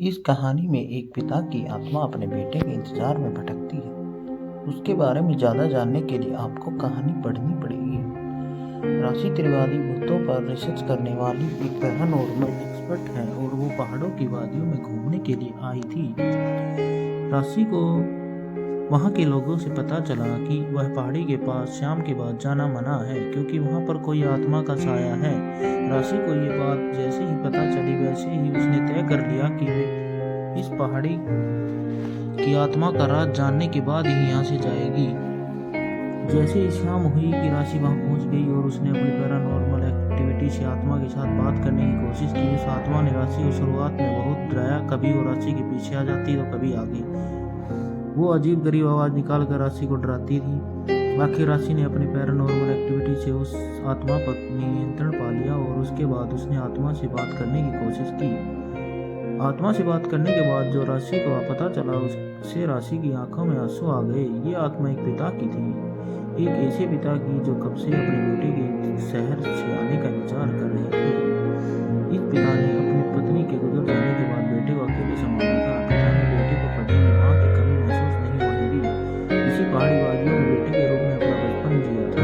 इस कहानी में एक पिता की आत्मा अपने बेटे के इंतजार में भटकती है। उसके बारे में ज़्यादा जानने के लिए आपको कहानी पढ़नी पड़ेगी। राशि त्रिवादी भूतों पर रिसर्च करने वाली एक पैरानॉर्मल एक्सपर्ट है और वो पहाड़ों की वादियों में घूमने के लिए आई थी। राशि को वहाँ के लोगों से पता चला कि वह पहाड़ी के पास शाम के बाद जाना मना है क्योंकि वहाँ पर कोई आत्मा का साया है। राशि को ये बात जैसे ही पता चली वैसे ही उसने तय कर लिया कि वे इस पहाड़ी की आत्मा का राज जानने के बाद ही यहाँ से जाएगी। जैसे ही शाम हुई कि राशि वहाँ पहुँच गई और उसने अपनी पैरानॉर्मल एक्टिविटी से आत्मा के साथ बात करने की कोशिश की। उस आत्मा ने राशि को शुरुआत में बहुत डराया, कभी वो राशि के पीछे आ जाती तो कभी आगे। वो अजीब गरीब आवाज़ निकाल कर राशि को डराती थी। आखिर राशि ने अपनी पैरानॉर्मल एक्टिविटी से उस आत्मा पर नियंत्रण पा लिया और उसके बाद उसने आत्मा से बात करने की कोशिश की। आत्मा से बात करने के बाद जो राशि को पता चला उससे राशि की आंखों में आंसू आ गए। ये आत्मा एक पिता की थी, एक ऐसे पिता की जो कब से अपने बेटे के शहर से आने का इंतजार कर रहे थे। इस पिता ने अपनी पत्नी के गुजर जाने के बाद बेटे को अकेले संभाला था। पिता ने बेटे को कभी भी माँ की कमी महसूस नहीं होने दी। इसी पहाड़ी वादियों में बेटे के रूप में अपना बचपन जिया था।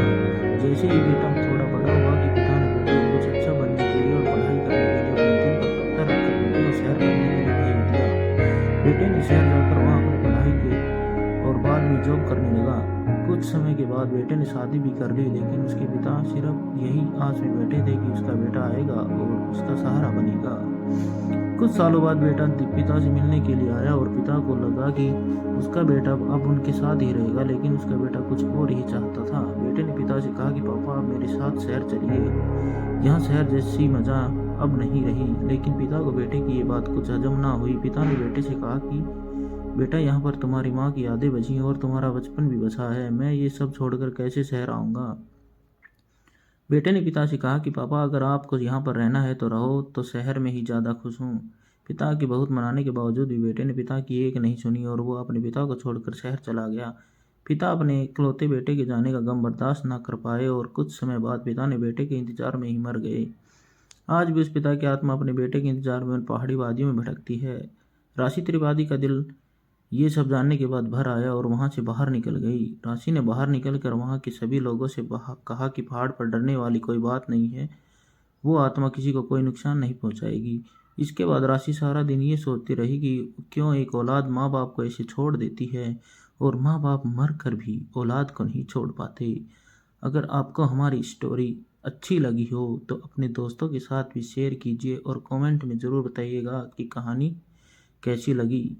जैसे ही बेटा थोड़ा बड़ा हुआ कि पिता ने बेटे को कुछ अच्छा बनने के लिए और पढ़ाई करने के लिए अपने दिल पर पत्थर रखकर बेटे को शहर पढ़ने के लिए भेज दिया। बेटे ने शहर जाकर वहाँ अपनी पढ़ाई की और बाद में जॉब करने लगा। कुछ समय के बाद बेटे ने शादी भी कर ली, लेकिन उसके पिता सिर्फ यही आस में बैठे थे कि उसका बेटा आएगा और उसका सहारा बनेगा। कुछ सालों बाद बेटा पिता से मिलने के लिए आया और पिता को लगा कि उसका बेटा अब उनके साथ ही रहेगा, लेकिन उसका बेटा कुछ और ही चाहता था। बेटे ने पिता से कहा कि पापा आप मेरे साथ शहर चलिए, यहाँ शहर जैसी मजा अब नहीं रही। लेकिन पिता को बेटे की ये बात कुछ हजम ना हुई। पिता ने बेटे से कहा कि बेटा यहाँ पर तुम्हारी माँ की यादें बची हैं और तुम्हारा बचपन भी बचा है, मैं ये सब छोड़कर कैसे शहर आऊँगा। बेटे ने पिता से कहा कि पापा अगर आपको यहाँ पर रहना है तो रहो, तो शहर में ही ज़्यादा खुश हूँ। पिता के बहुत मनाने के बावजूद भी बेटे ने पिता की एक नहीं सुनी और वो अपने पिता को छोड़कर शहर चला गया। पिता अपने इकलौते बेटे के जाने का गम बर्दाश्त न कर पाए और कुछ समय बाद पिता ने बेटे के इंतजार में ही मर गए। आज भी उस पिता की आत्मा अपने बेटे के इंतजार में उन पहाड़ी वादियों में भटकती है। राशि त्रिपाठी का दिल ये सब जानने के बाद भर आया और वहाँ से बाहर निकल गई। राशि ने बाहर निकलकर वहाँ के सभी लोगों से कहा कि पहाड़ पर डरने वाली कोई बात नहीं है, वो आत्मा किसी को कोई नुकसान नहीं पहुँचाएगी। इसके बाद राशि सारा दिन ये सोचती रही कि क्यों एक औलाद माँ बाप को ऐसे छोड़ देती है और माँ बाप मर कर भी औलाद को नहीं छोड़ पाते। अगर आपको हमारी स्टोरी अच्छी लगी हो तो अपने दोस्तों के साथ भी शेयर कीजिए और कमेंट में ज़रूर बताइएगा कि कहानी कैसी लगी।